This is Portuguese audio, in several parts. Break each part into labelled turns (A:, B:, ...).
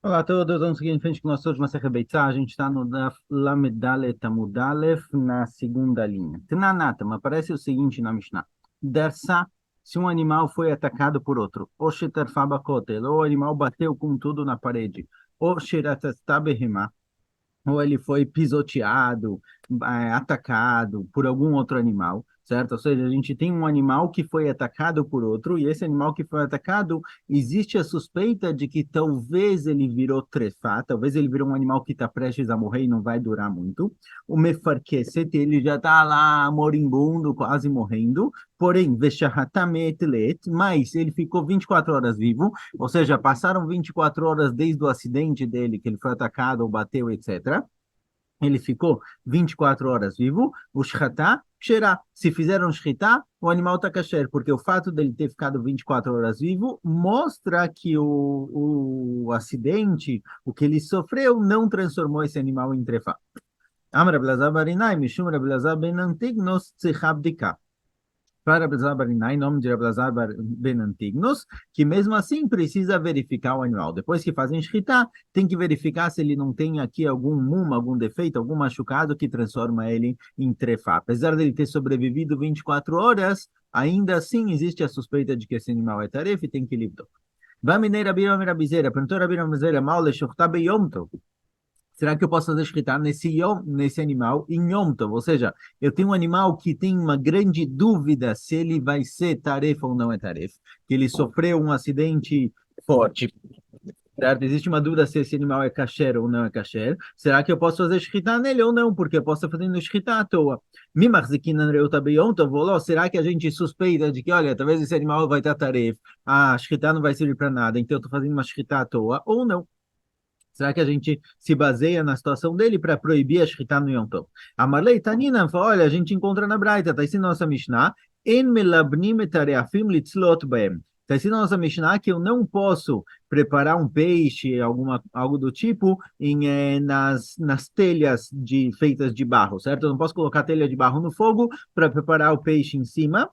A: Olá a todos, vamos seguir em frente com o nosso Masechet Beitzah. A gente está no Daf Lamed Dalet Amud Aleph, na segunda linha. Tananatam, aparece o seguinte na Mishnah. Dersa, se um animal foi atacado por outro, ou Shetarfa Bakotel, ou o animal bateu com tudo na parede, ou Sheratatá Behemá, ou ele foi pisoteado, atacado por algum outro animal, certo? Ou seja, a gente tem um animal que foi atacado por outro, e esse animal que foi atacado, existe a suspeita de que talvez ele virou trefá, talvez ele virou um animal que está prestes a morrer e não vai durar muito. O mefarquecete, ele já está lá moribundo, quase morrendo, porém, vexahatametlet, mas ele ficou 24 horas vivo, ou seja, passaram 24 horas desde o acidente dele, que ele foi atacado ou bateu, etc. Ele ficou 24 horas vivo, o shratá, xerá. Se fizeram shritá, o animal está kasher, porque o fato dele ter ficado 24 horas vivo mostra que o acidente, o que ele sofreu, não transformou esse animal em trefá. Amar Abelazar Barinai, Mishum Abelazar Ben Antignos, Tzechabdika para Abelazar Barinai, em nome de Abelazar Ben Antignos, que mesmo assim precisa verificar o animal. Depois que fazem shritá, tem que verificar se ele não tem aqui algum mum, algum defeito, algum machucado que transforma ele em trefá. Apesar dele ter sobrevivido 24 horas, ainda assim existe a suspeita de que esse animal é tarefa e tem que livrar. Vai mineira Bira Mirabizeira, perguntou a Bira Mirabizeira, mal le shortá beyom tov. Será que eu posso fazer shkita nesse animal em Yom Tov? Ou seja, eu tenho um animal que tem uma grande dúvida se ele vai ser tarefa ou não é tarefa, que ele sofreu um acidente forte, certo? Existe uma dúvida se esse animal é kasher ou não é kasher. Será que eu posso fazer shkita nele ou não? Porque eu posso estar fazendo shkita à toa. Mimarzikinan reuta beyom tov, ou será que a gente suspeita de que, olha, talvez esse animal vai estar tarefa, a shkita não vai servir para nada, então eu estou fazendo uma shkita à toa, ou não? Será que a gente se baseia na situação dele para proibir a shritá no Yom Tov? A Marlei Tanina fala, olha, a gente encontra na Braita, está ensinando nossa Mishnah, en melabnim et tareafim litzlot baem. Está ensinando nossa Mishnah que eu não posso preparar um peixe, algo do tipo, nas telhas feitas de barro, certo? Eu não posso colocar telha de barro no fogo para preparar o peixe em cima,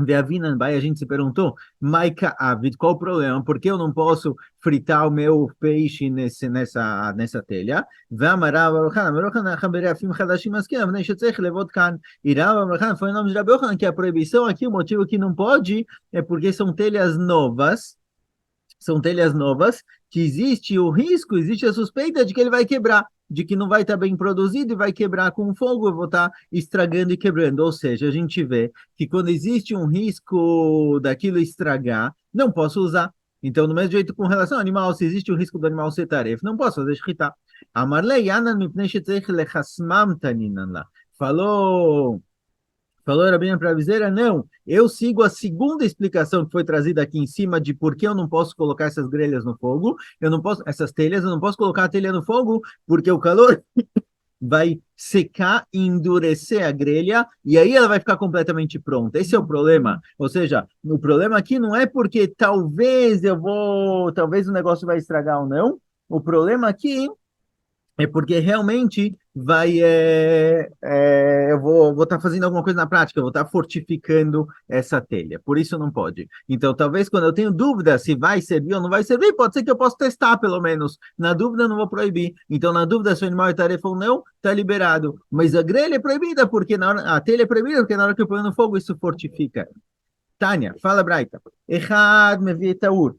A: Veavinan Bai, a gente se perguntou, Maika Avid, qual o problema? Por que eu não posso fritar o meu peixe nessa telha? Ve'amarav Baruch Hanan, Chaberafim Hadashim Askin, Avnei Shetzech Levot Kan. E Rav Baruch Hanan foi o nome de Rabi Yochanan, que a proibição aqui, o motivo que não pode, é porque são telhas novas, que existe o risco, existe a suspeita de que ele vai quebrar, de que não vai estar bem produzido e vai quebrar com fogo, eu vou estar estragando e quebrando. Ou seja, a gente vê que quando existe um risco daquilo estragar, não posso usar. Então, do mesmo jeito, com relação ao animal, se existe o risco do animal ser tarefa, não posso fazer shkita. Amarle yanan mipnei shetzerich lechasmam taninan lá. Falou a Rabina Praviseira, não. Eu sigo a segunda explicação que foi trazida aqui em cima de por que eu não posso colocar essas grelhas no fogo. Eu não posso, essas telhas, eu não posso colocar a telha no fogo porque o calor vai secar e endurecer a grelha e aí ela vai ficar completamente pronta. Esse é o problema. Ou seja, o problema aqui não é porque talvez o negócio vai estragar ou não. O problema aqui é porque realmente eu vou estar fazendo alguma coisa na prática, eu vou estar fortificando essa telha, por isso não pode. Então, talvez quando eu tenho dúvida se vai servir ou não vai servir, pode ser que eu possa testar pelo menos. Na dúvida, eu não vou proibir. Então, na dúvida se o animal é tarefa ou não, está liberado. Mas a grelha é proibida, porque a telha é proibida, porque na hora que eu ponho no fogo, isso fortifica. Tânia, fala Braita. Errado, me vi taur.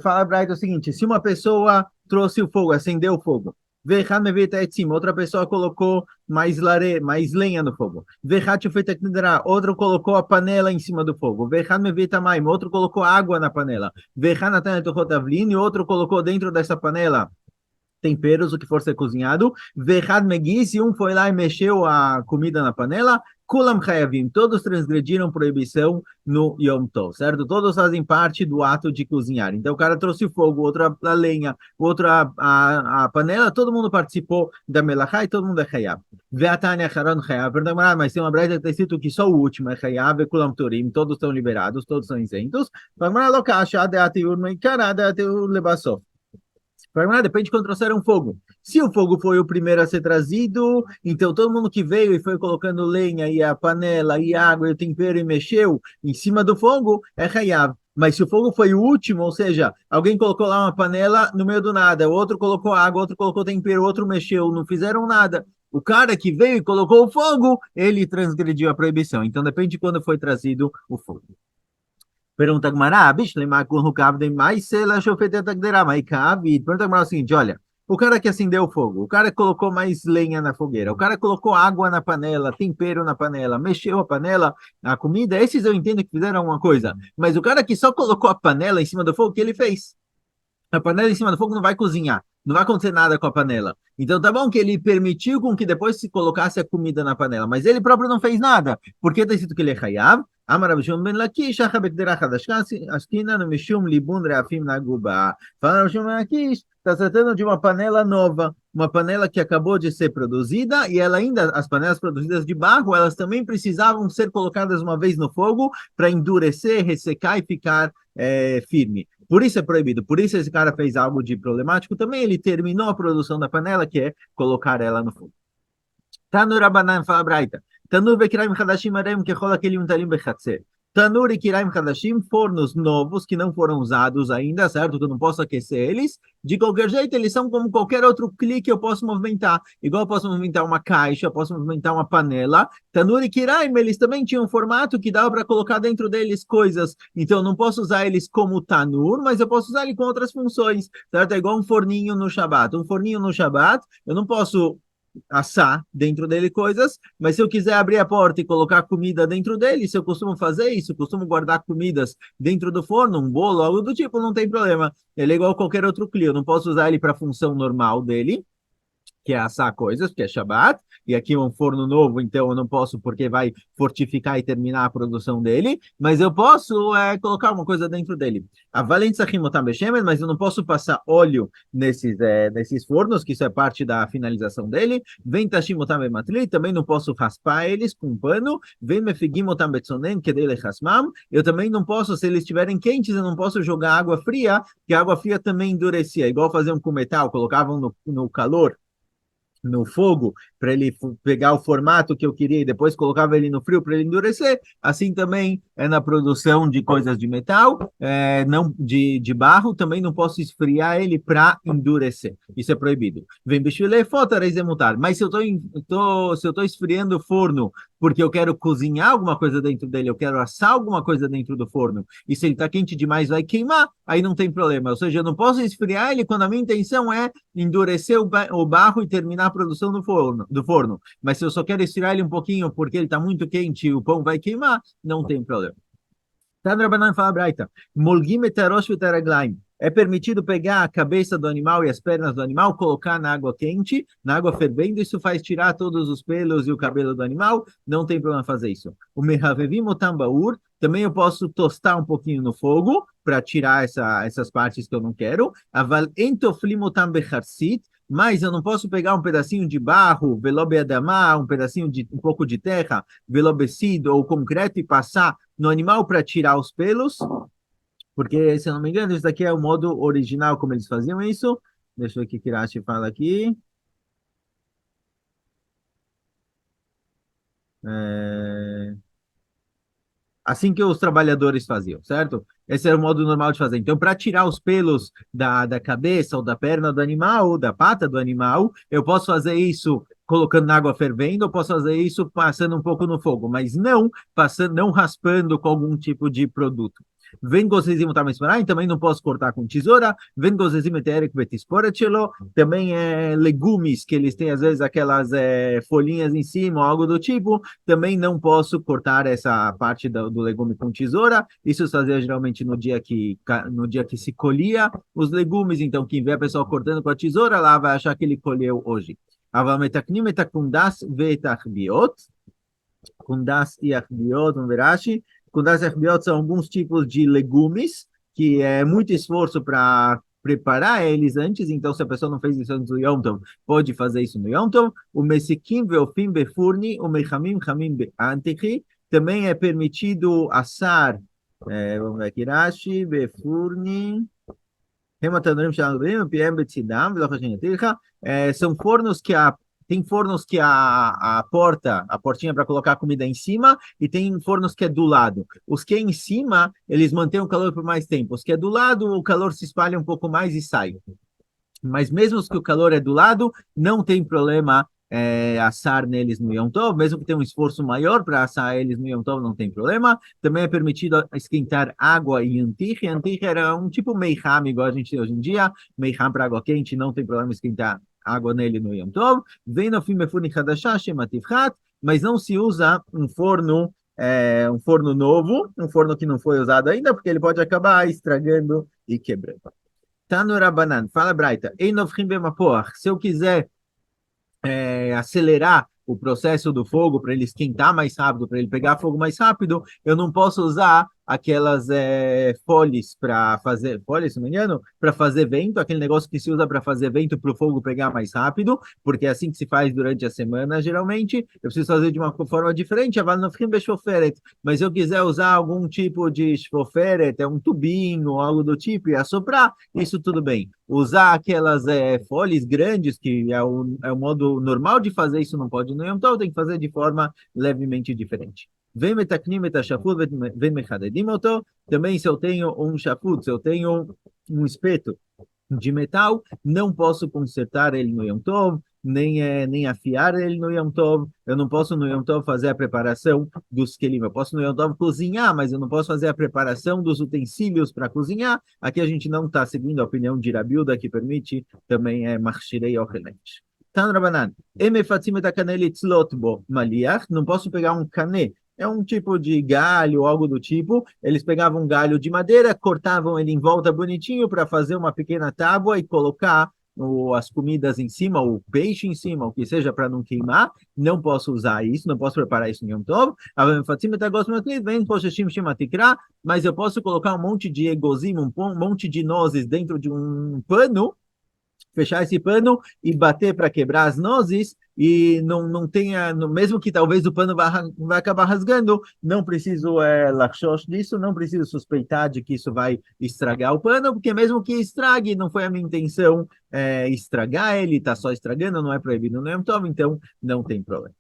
A: Fala Braita o seguinte: se uma pessoa trouxe o fogo, acendeu o fogo, Vejat me vita et cima, outra pessoa colocou mais lenha no fogo. Vejat feita outro colocou a panela em cima do fogo. Vejat me vita maim, outro colocou água na panela. Vejat natan et outro colocou dentro dessa panela temperos, o que for ser cozinhado. Vechad Megis, e um foi lá e mexeu a comida na panela. Kulam Hayavim, todos transgrediram proibição no Yom Tov, certo? Todos fazem parte do ato de cozinhar. Então o cara trouxe o fogo, outro a lenha, outro a panela, todo mundo participou da Melachá e todo mundo é Hayav. Veatania Haran Hayav, perdão, mas tem uma brecha que está escrito que só o último é Hayav, e Kulam Turim, todos estão liberados, todos são isentos. Vamos lá, Lokasha, Deatiur, Meikara, Deatiur, Lebasof. Depende de quando trouxeram fogo. Se o fogo foi o primeiro a ser trazido, então todo mundo que veio e foi colocando lenha e a panela e água e o tempero e mexeu em cima do fogo é Hayav. Mas se o fogo foi o último, ou seja, alguém colocou lá uma panela no meio do nada, o outro colocou água, outro colocou tempero, outro mexeu, não fizeram nada. O cara que veio e colocou o fogo, ele transgrediu a proibição. Então depende de quando foi trazido o fogo. Pergunta Gmará, Bishlema kun hukavdem mais sela shofetet agderá, mas cabe. Pergunta Gmará o seguinte, olha, o cara que acendeu o fogo, o cara que colocou mais lenha na fogueira, o cara que colocou água na panela, tempero na panela, mexeu a panela, a comida, esses eu entendo que fizeram alguma coisa, mas o cara que só colocou a panela em cima do fogo, o que ele fez? A panela em cima do fogo não vai cozinhar, não vai acontecer nada com a panela. Então tá bom que ele permitiu com que depois se colocasse a comida na panela, mas ele próprio não fez nada. Porque está escrito que ele é Hayav? Amar Rav Shimon ben Lakish, acha bekderach ashkina no mishum libun reafim na guba. Fala Rav Shimon ben Lakish, está tratando de uma panela nova, uma panela que acabou de ser produzida e ela ainda, as panelas produzidas de barro, elas também precisavam ser colocadas uma vez no fogo para endurecer, ressecar e ficar firme. Por isso é proibido. Por isso esse cara fez algo de problemático. Também ele terminou a produção da panela, que é colocar ela no fogo. Tanur Abanan fala Braita. Tanur Bekiraim Hadashim Arem Kechol Akelim Talim Bechatzer. Tanur e Kiraim Hadashim, fornos novos que não foram usados ainda, certo? Que eu não posso aquecer eles. De qualquer jeito, eles são como qualquer outro clique que eu posso movimentar. Igual eu posso movimentar uma caixa, eu posso movimentar uma panela. Tanur e Kiraim, eles também tinham um formato que dava para colocar dentro deles coisas. Então, eu não posso usar eles como tanur, mas eu posso usar ele com outras funções, certo? É igual um forninho no Shabat. Um forninho no Shabat, eu não posso assar dentro dele coisas, mas se eu quiser abrir a porta e colocar comida dentro dele, se eu costumo fazer isso, eu costumo guardar comidas dentro do forno, um bolo, algo do tipo, não tem problema. Ele é igual a qualquer outro clio, eu não posso usar ele para a função normal dele, que é assar coisas, porque é Shabat, e aqui é um forno novo, então eu não posso, porque vai fortificar e terminar a produção dele, mas eu posso colocar uma coisa dentro dele. A valência rimotam bechemen, mas eu não posso passar óleo nesses fornos, que isso é parte da finalização dele. Vem tashimotam bematli, também não posso raspar eles com um pano. Vem mefigimotam betzonen, que dele rasmam. Eu também não posso, se eles estiverem quentes, eu não posso jogar água fria, que a água fria também endurecia, igual faziam com metal, colocavam no calor no fogo para ele pegar o formato que eu queria e depois colocava ele no frio para ele endurecer. Assim também é na produção de coisas de metal, não de barro, também não posso esfriar ele para endurecer. Isso é proibido. Vem bichule fotareis mutar. Mas se eu estou esfriando o forno porque eu quero cozinhar alguma coisa dentro dele, eu quero assar alguma coisa dentro do forno, e se ele está quente demais vai queimar, aí não tem problema. Ou seja, eu não posso esfriar ele quando a minha intenção é endurecer o barro e terminar a produção do forno. Mas se eu só quero esfriar ele um pouquinho porque ele está muito quente e o pão vai queimar, não tem problema. Tadra Banan fala Braita, Molgim etarosh vetaraglaim. É permitido pegar a cabeça do animal e as pernas do animal, colocar na água quente, na água fervendo, isso faz tirar todos os pelos e o cabelo do animal, não tem problema fazer isso. O mehavevim otambaur, também eu posso tostar um pouquinho no fogo, para tirar essas partes que eu não quero. Aval entoflim otam becharsit, mas eu não posso pegar um pedacinho de barro, velobe adamá, um pedacinho de um pouco de terra, velobecido ou concreto e passar no animal para tirar os pelos, porque, se eu não me engano, isso daqui é o modo original como eles faziam isso. Deixa eu ver o que Kirashi fala aqui. É... Assim que os trabalhadores faziam, certo? Esse era o modo normal de fazer. Então, para tirar os pelos da cabeça ou da perna do animal, ou da pata do animal, eu posso fazer isso colocando na água fervendo, eu posso fazer isso passando um pouco no fogo, mas não passando, não raspando com algum tipo de produto. Vem gozezimo também não posso cortar com tesoura. Vem gozezimo terek betisporetchelo, também legumes que eles têm às vezes aquelas folhinhas em cima ou algo do tipo, também não posso cortar essa parte do legume com tesoura. Isso se fazia geralmente no dia que se colhia os legumes. Então, quem vê a pessoa cortando com a tesoura lá vai achar que ele colheu hoje. Kundas e achbiot, vamos ver Rashi. Kundas e achbiot são alguns tipos de legumes que é muito esforço para preparar eles antes, então se a pessoa não fez isso antes do Yom Tov, pode fazer isso no Yom Tov. O mesikim veofim befurni, o mechamim chamim beantechi, também é permitido assar, vamos ver aqui, Rashi, befurni, são fornos que Tem fornos que a portinha para colocar a comida é em cima, e tem fornos que é do lado. Os que é em cima, eles mantêm o calor por mais tempo. Os que é do lado, o calor se espalha um pouco mais e sai. Mas mesmo os que o calor é do lado, não tem problema assar neles no Yom Tov, mesmo que tenha um esforço maior para assar eles no Yom Tov, não tem problema. Também é permitido esquentar água e antich. Antich era um tipo meiham, igual a gente tem hoje em dia. Meiham para água quente, não tem problema esquentar água nele no Yom Tov. Vem no filme Funi Hadashah, Shemativchat, mas não se usa um forno novo, um forno que não foi usado ainda, porque ele pode acabar estragando e quebrando. Tano Rabanan, fala Braita, Einovchim Bemapoach, se eu quiser acelerar o processo do fogo para ele esquentar mais rápido, para ele pegar fogo mais rápido, eu não posso usar aquelas folhas para fazer, folhas, se não me engano, para fazer vento, aquele negócio que se usa para fazer vento para o fogo pegar mais rápido, porque é assim que se faz durante a semana, geralmente. Eu preciso fazer de uma forma diferente, mas se eu quiser usar algum tipo de shoferet, é um tubinho, algo do tipo, e assoprar, isso tudo bem. Usar aquelas folhas grandes, que é o modo normal de fazer isso, não pode no Yom Tov, tem que fazer de forma levemente diferente. Vem metacnim et shafut, vem mechadedim oto. Também, se eu tenho um shafut, se eu tenho um espeto de metal, não posso consertar ele no Yom Tov, nem afiar ele no Yom Tov. Eu não posso no Yom Tov fazer a preparação dos kelim. Eu posso no Yom Tov cozinhar, mas eu não posso fazer a preparação dos utensílios para cozinhar. Aqui a gente não está seguindo a opinião de Rabiuda, que permite também machshirei ochelet. Tan Rabanan, emefatzim et hakaneh litzlot bo maliach, não posso pegar um cané, é um tipo de galho, algo do tipo. Eles pegavam um galho de madeira, cortavam ele em volta bonitinho para fazer uma pequena tábua e colocar as comidas em cima, o peixe em cima, o que seja, para não queimar. Não posso usar isso, não posso preparar isso em Yom Tov. Mas eu posso colocar um monte de egozim, um monte de nozes dentro de um pano, fechar esse pano e bater para quebrar as nozes, e não tenha, mesmo que talvez o pano vai acabar rasgando, não preciso lachos disso, não preciso suspeitar de que isso vai estragar o pano, porque mesmo que estrague, não foi a minha intenção estragar ele, está só estragando, não é proibido no Yom Tov, então não tem problema.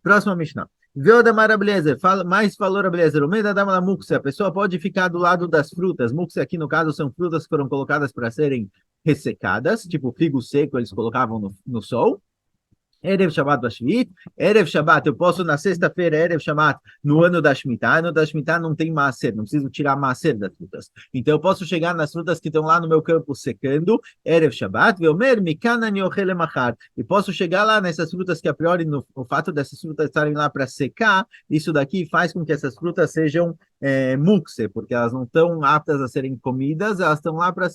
A: Próxima Mishnah. Veodamar Ablezer, mais falou Ablezer, o meio da dama da muxia, a pessoa pode ficar do lado das frutas. Muxia aqui no caso são frutas que foram colocadas para serem ressecadas, tipo figo seco, eles colocavam no sol. Erev Shabbat Bashvit, Erev Shabbat, eu posso na sexta-feira, Erev Shabbat, no ano da Shemitah. No ano da Shemitah não tem maaser, não preciso tirar maaser das frutas. Então eu posso chegar nas frutas que estão lá no meu campo secando, Erev Shabbat, Veomer, Mikana Niochele Machar, e posso chegar lá nessas frutas que a priori, o fato dessas frutas estarem lá para secar, isso daqui faz com que essas frutas sejam mukse, porque elas não estão aptas a serem comidas, elas estão lá para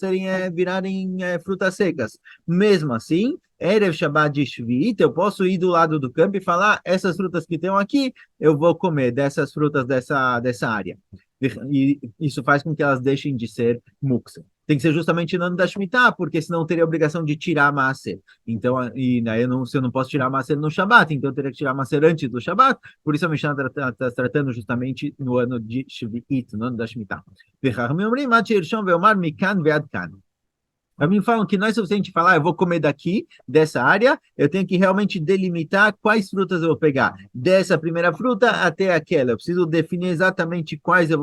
A: virarem frutas secas. Mesmo assim, Erev Shabbat de Shvit, eu posso ir do lado do campo e falar, essas frutas que estão aqui, eu vou comer dessas frutas dessa área. E isso faz com que elas deixem de ser muksa. Tem que ser justamente no ano da Shemitah, porque senão eu teria a obrigação de tirar maaser. Então, se eu não posso tirar maaser no Shabbat, então eu teria que tirar maaser antes do Shabbat. Por isso a Mishnah está tratando justamente no ano de Shvit, no ano da Shemitah. Para mim falam que não é suficiente falar, eu vou comer daqui, dessa área, eu tenho que realmente delimitar quais frutas eu vou pegar. Dessa primeira fruta até aquela. Eu preciso definir exatamente quais eu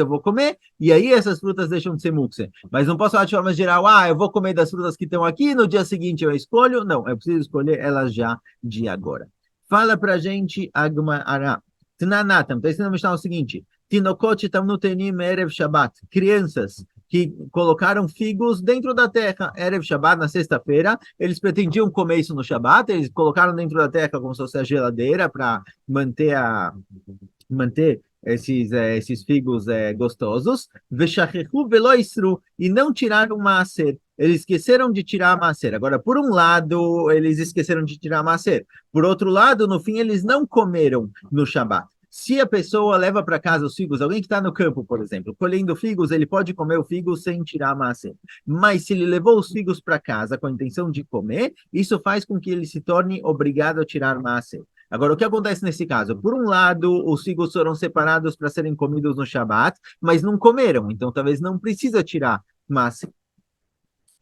A: vou comer, e aí essas frutas deixam de ser mukse. Mas não posso falar de forma geral, eu vou comer das frutas que estão aqui, no dia seguinte eu escolho. Não, eu preciso escolher elas já de agora. Fala pra gente, Agmará. Tnanatam, está ensinando o seguinte, Tinokot tamnutenim erev Shabbat, crianças que colocaram figos dentro da terra, Erev Shabbat, na sexta-feira, eles pretendiam comer isso no Shabbat, eles colocaram dentro da terra como se fosse a geladeira para manter esses figos gostosos, e não tiraram maaser. Eles esqueceram de tirar a maaser. Agora, por um lado, eles esqueceram de tirar a maaser. Por outro lado, no fim, eles não comeram no Shabbat. Se a pessoa leva para casa os figos, alguém que está no campo, por exemplo, colhendo figos, ele pode comer o figo sem tirar a massa. Mas se ele levou os figos para casa com a intenção de comer, isso faz com que ele se torne obrigado a tirar massa. Agora, o que acontece nesse caso? Por um lado, os figos foram separados para serem comidos no Shabat, mas não comeram, então talvez não precisa tirar massa.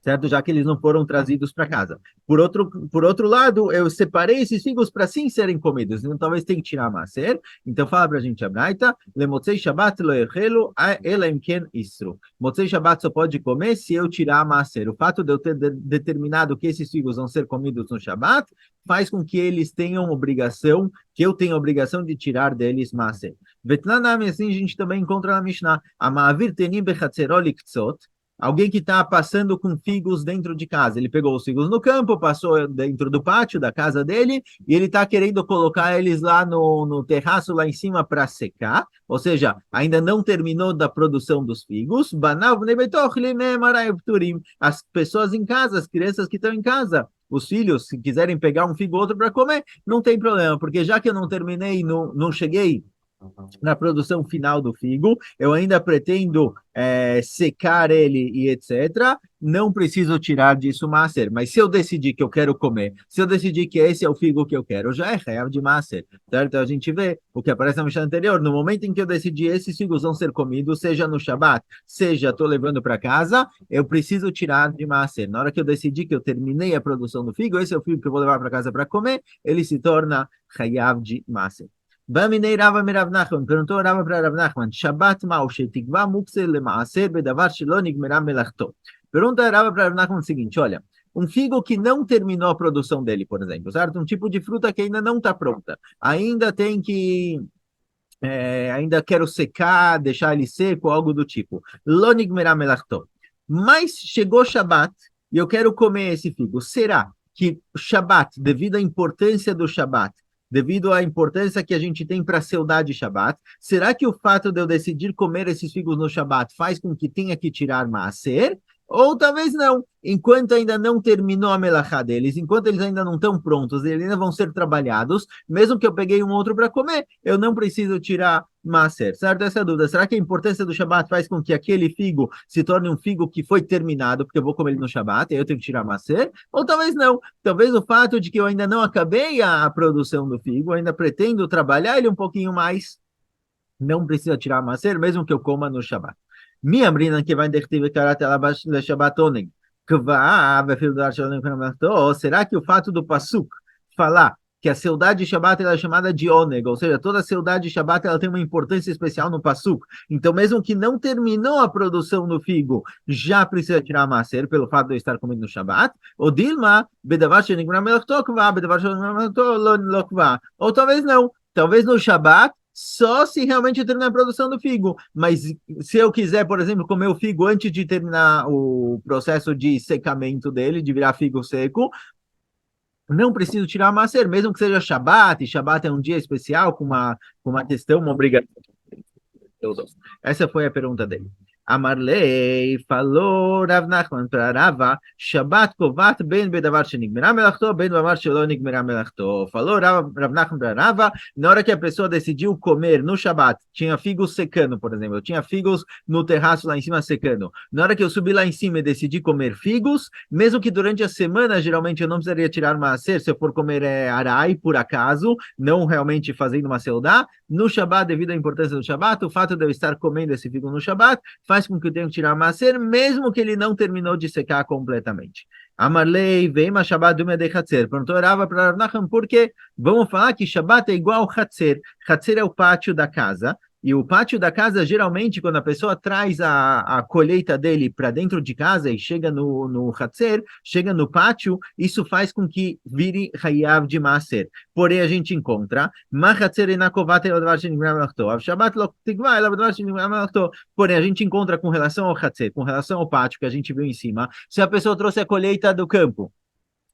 A: certo? Já que eles não foram trazidos para casa. Por outro lado, eu separei esses figos para sim serem comidos, então talvez tenha que tirar maaser. Então fala para a gente a Braita, lemotzei Shabbat lo echelu ela imken isru. Motzei Shabbat só pode comer se eu tirar a maaser. O fato de eu ter determinado que esses figos vão ser comidos no Shabbat faz com que eles tenham obrigação, que eu tenha obrigação de tirar deles maaser. Vetlanami, assim a gente também encontra na Mishnah, a ma'avir tenim bechatzero liktzot, alguém que está passando com figos dentro de casa. Ele pegou os figos no campo, passou dentro do pátio da casa dele, e ele está querendo colocar eles lá no terraço, lá em cima, para secar. Ou seja, ainda não terminou da produção dos figos. As pessoas em casa, as crianças que estão em casa, os filhos, se quiserem pegar um figo ou outro para comer, não tem problema, porque já que eu não terminei, não cheguei na produção final do figo, eu ainda pretendo secar ele e etc., não preciso tirar disso maaser. Mas se eu decidir que eu quero comer, se eu decidir que esse é o figo que eu quero, já é real de maaser, certo? Então a gente vê o que aparece na Mishnah anterior, no momento em que eu decidi esses figos vão ser comidos, seja no Shabat, seja estou levando para casa, eu preciso tirar de maaser. Na hora que eu decidi que eu terminei a produção do figo, esse é o figo que eu vou levar para casa para comer, ele se torna real de maaser. Baminei Rava Merav Nachman, perguntou Rava para Rav Nachman, Shabbat Mao Shetikva Mukse Lemaaser Bedavar Shelo Nigmera Melachto. Pergunta Rava para Rav Nachman o seguinte, olha, um figo que não terminou a produção dele, por exemplo, certo? Um tipo de fruta que ainda não está pronta, ainda tem que ainda quero secar, deixar ele seco, algo do tipo. Lo Nigmera Melachto. Mas chegou Shabbat e eu quero comer esse figo. Será que Shabbat, devido à importância do Shabbat, devido à importância que a gente tem para a saudade de Shabbat, será que o fato de eu decidir comer esses figos no Shabbat faz com que tenha que tirar maaser? Ou talvez não, enquanto ainda não terminou a melachá deles, enquanto eles ainda não estão prontos, eles ainda vão ser trabalhados, mesmo que eu peguei um outro para comer, eu não preciso tirar maaser, certo? Essa é a dúvida. Será que a importância do Shabbat faz com que aquele figo se torne um figo que foi terminado, porque eu vou comer ele no Shabbat, e aí eu tenho que tirar maaser? Ou talvez não. Talvez o fato de que eu ainda não acabei a produção do figo, ainda pretendo trabalhar ele um pouquinho mais, não precisa tirar maaser, mesmo que eu coma no Shabbat. Mi amrinan que vai dertive karat ela Shabbat onen. Será que o fato do Pasuk falar que a saudade de Shabbat ela é chamada de oneg, ou seja, toda a saudade de Shabbat ela tem uma importância especial no Pasuk. Então, mesmo que não terminou a produção do figo, já precisa tirar maaser pelo fato de eu estar comendo no Shabbat. Ou Dilma, bedavar shenigmar melachto kva, bedavar shenigmar melachto lo kva. Ou talvez não. Talvez no Shabbat só se realmente terminar a produção do figo. Mas se eu quiser, por exemplo, comer o figo antes de terminar o processo de secamento dele, de virar figo seco, não preciso tirar maaser, mesmo que seja Shabat, e Shabat é um dia especial com uma questão, uma obrigação. Essa foi a pergunta dele. Amarlei, falou Rav Nachman para Rava, Shabbat kovat ben bedavar shenigmera melachto, ben bedavar shelo nigmera melachto. Falou Rav Nachman para Rava, na hora que a pessoa decidiu comer no Shabbat, tinha figos secando, por exemplo, tinha figos no terraço lá em cima secando. Na hora que eu subi lá em cima e decidi comer figos, mesmo que durante a semana, geralmente eu não precisaria tirar maaser, se eu for comer arai, por acaso, não realmente fazendo uma seudá, no Shabbat, devido à importância do Shabbat, o fato de eu estar comendo esse figo no Shabbat, faz com que eu tenha que tirar maaser, mesmo que ele não terminou de secar completamente. Amarlei, vem a Shabbat do Medechatzer. Perguntou Rava para Rav Nachman, por quê? Vamos falar que Shabbat é igual ao Hatzer. Hatzer é o pátio da casa. E o pátio da casa, geralmente, quando a pessoa traz a colheita dele para dentro de casa e chega no Hatzer, chega no pátio, isso faz com que vire Hayav de Maaser. Porém, a gente encontra, porém, a gente encontra com relação ao Hatzer, com relação ao pátio que a gente viu em cima, se a pessoa trouxe a colheita do campo,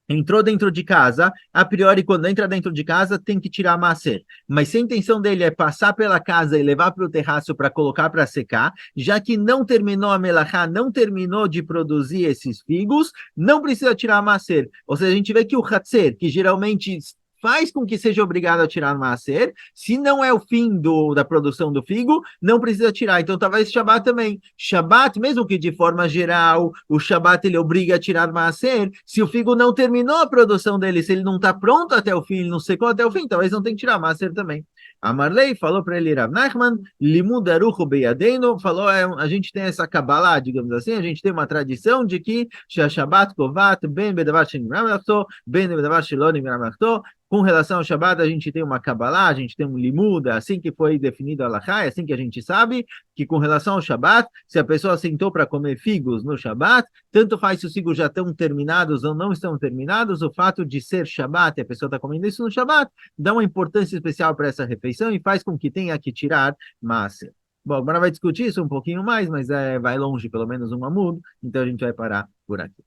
A: entrou dentro de casa, a priori, quando entra dentro de casa, tem que tirar maaser. Mas se a intenção dele é passar pela casa e levar para o terraço para colocar para secar, já que não terminou a melachá, não terminou de produzir esses figos, não precisa tirar maaser. Ou seja, a gente vê que o hatzer, que geralmente faz com que seja obrigado a tirar maaser, se não é o fim da produção do figo, não precisa tirar. Então, talvez Shabat também. Shabat, mesmo que de forma geral, o Shabat ele obriga a tirar maaser, se o figo não terminou a produção dele, se ele não está pronto até o fim, ele não secou até o fim, talvez não tenha que tirar maaser também. Amarlei falou para ele, Rav Nachman, Limud Aruchu Beyadeinu, falou, a gente tem essa Kabbalah, digamos assim, a gente tem uma tradição de que Shabbat Kovat, Ben Bedavar Shenimram Lachto, Ben Bedavar Shelo Nimram Lachto, com relação ao Shabbat, a gente tem uma Kabbalah, a gente tem um Limud, assim que foi definido a Halachá, é assim que a gente sabe que com relação ao Shabbat, se a pessoa sentou para comer figos no Shabbat, tanto faz se os figos já estão terminados ou não estão terminados, o fato de ser Shabbat e a pessoa está comendo isso no Shabbat, dá uma importância especial para essa refeição e faz com que tenha que tirar massa. Bom, agora vai discutir isso um pouquinho mais, mas vai longe, pelo menos um amudo, então a gente vai parar por aqui.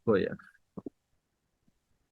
A: Foi.